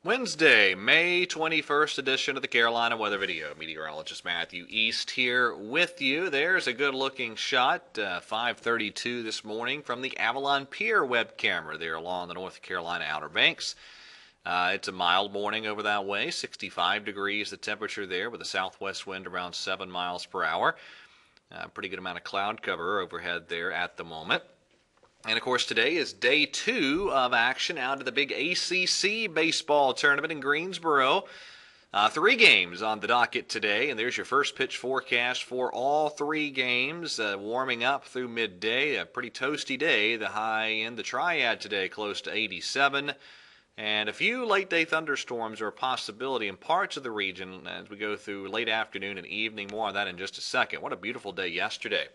Wednesday, May 21st edition of the Carolina Weather Video. Meteorologist Matthew East here with you. There's a good-looking shot, 5:32 this morning from the Avalon Pier web camera there along the North Carolina Outer Banks. It's a mild morning over that way, 65 degrees the temperature there with a southwest wind around 7 miles per hour. Pretty good amount of cloud cover overhead there at the moment. And, of course, today is day 2 of action out of the big ACC baseball tournament in Greensboro. 3 games on the docket today, and there's your first pitch forecast for all 3 games. Warming up through midday, a pretty toasty day. The high in the triad today close to 87. And a few late-day thunderstorms are a possibility in parts of the region as we go through late afternoon and evening. More on that in just a second. What a beautiful day yesterday.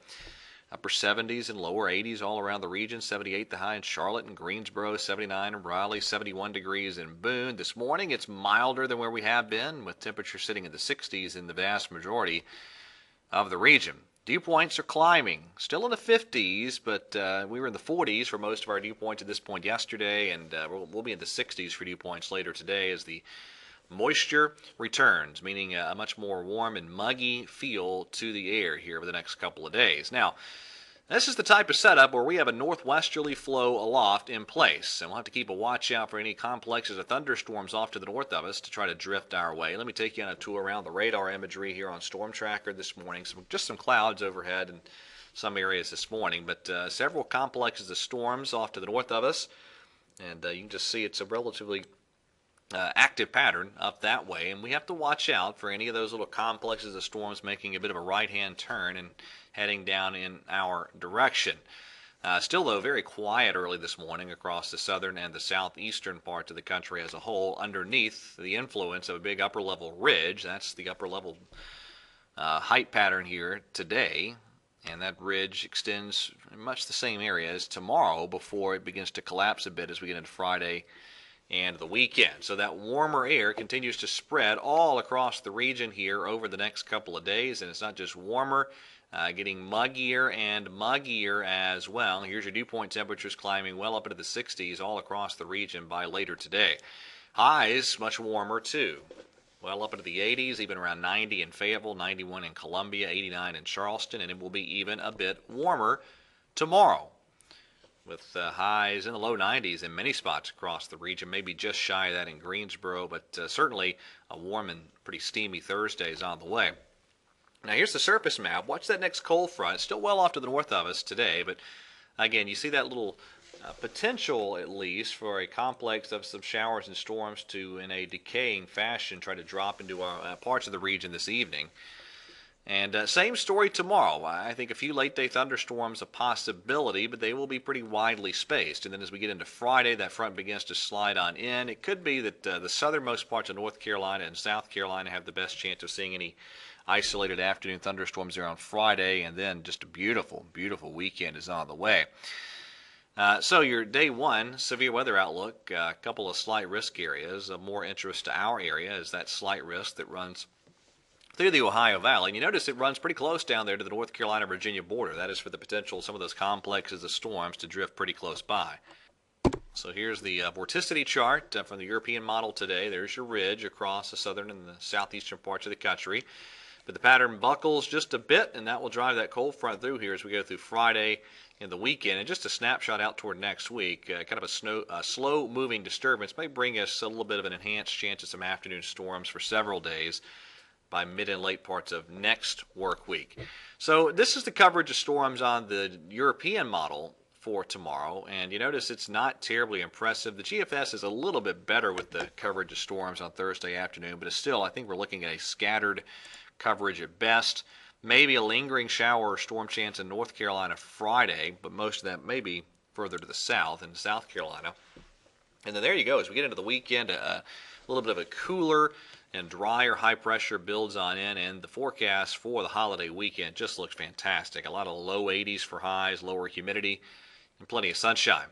Upper 70s and lower 80s all around the region. 78 the high in Charlotte and Greensboro, 79 in Raleigh, 71 degrees in Boone. This morning it's milder than where we have been, with temperatures sitting in the 60s in the vast majority of the region. Dew points are climbing, still in the 50s, but we were in the 40s for most of our dew points at this point yesterday, and we'll be in the 60s for dew points later today as the moisture returns, meaning a much more warm and muggy feel to the air here over the next couple of days. Now, this is the type of setup where we have a northwesterly flow aloft in place, and we'll have to keep a watch out for any complexes of thunderstorms off to the north of us to try to drift our way. Let me take you on a tour around the radar imagery here on Storm Tracker this morning. Just some clouds overhead in some areas this morning, but several complexes of storms off to the north of us, and you can just see it's a relatively active pattern up that way, and we have to watch out for any of those little complexes of storms making a bit of a right-hand turn and heading down in our direction. Still, though, very quiet early this morning across the southern and the southeastern parts of the country as a whole, underneath the influence of a big upper-level ridge. That's the upper-level height pattern here today, and that ridge extends in much the same area as tomorrow before it begins to collapse a bit as we get into Friday and the weekend. So that warmer air continues to spread all across the region here over the next couple of days, and it's not just warmer, getting muggier and muggier as well. Here's your dew point temperatures climbing well up into the 60s all across the region by later today. Highs much warmer too, well up into the 80s, even around 90 in Fayetteville, 91 in Columbia, 89 in Charleston, and it will be even a bit warmer tomorrow, with highs in the low 90s in many spots across the region, maybe just shy of that in Greensboro, but certainly a warm and pretty steamy Thursday is on the way. Now here's the surface map. Watch that next cold front. It's still well off to the north of us today, but again, you see that little potential, at least, for a complex of some showers and storms to, in a decaying fashion, try to drop into our parts of the region this evening. And same story tomorrow. I think a few late-day thunderstorms a possibility, but they will be pretty widely spaced. And then as we get into Friday, that front begins to slide on in. It could be that the southernmost parts of North Carolina and South Carolina have the best chance of seeing any isolated afternoon thunderstorms there on Friday, and then just a beautiful, beautiful weekend is on the way. So your day 1 severe weather outlook, a couple of slight risk areas. Of more interest to our area is that slight risk that runs through the Ohio Valley. And you notice it runs pretty close down there to the North Carolina-Virginia border. That is for the potential of some of those complexes of storms to drift pretty close by. So here's the vorticity chart from the European model today. There's your ridge across the southern and the southeastern parts of the country. But the pattern buckles just a bit, and that will drive that cold front through here as we go through Friday and the weekend. And just a snapshot out toward next week, kind of a slow-moving disturbance may bring us a little bit of an enhanced chance of some afternoon storms for several days by mid and late parts of next work week. So this is the coverage of storms on the European model for tomorrow, and you notice it's not terribly impressive. The GFS is a little bit better with the coverage of storms on Thursday afternoon, but it's still, I think we're looking at a scattered coverage at best. Maybe a lingering shower or storm chance in North Carolina Friday, but most of that may be further to the south in South Carolina. And then there you go. As we get into the weekend, a little bit of a cooler and drier high pressure builds on in, and the forecast for the holiday weekend just looks fantastic. A lot of low 80s for highs, lower humidity, and plenty of sunshine.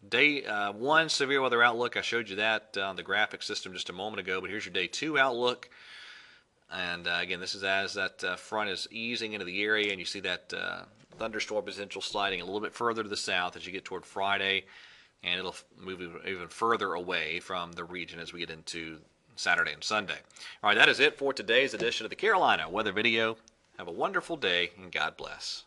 Day 1 severe weather outlook, I showed you that on the graphic system just a moment ago, but here's your day 2 outlook. And again, this is as that front is easing into the area, and you see that thunderstorm potential sliding a little bit further to the south as you get toward Friday. and it'll move even further away from the region as we get into Saturday and Sunday. All right, that is it for today's edition of the Carolina Weather Video. Have a wonderful day, and God bless.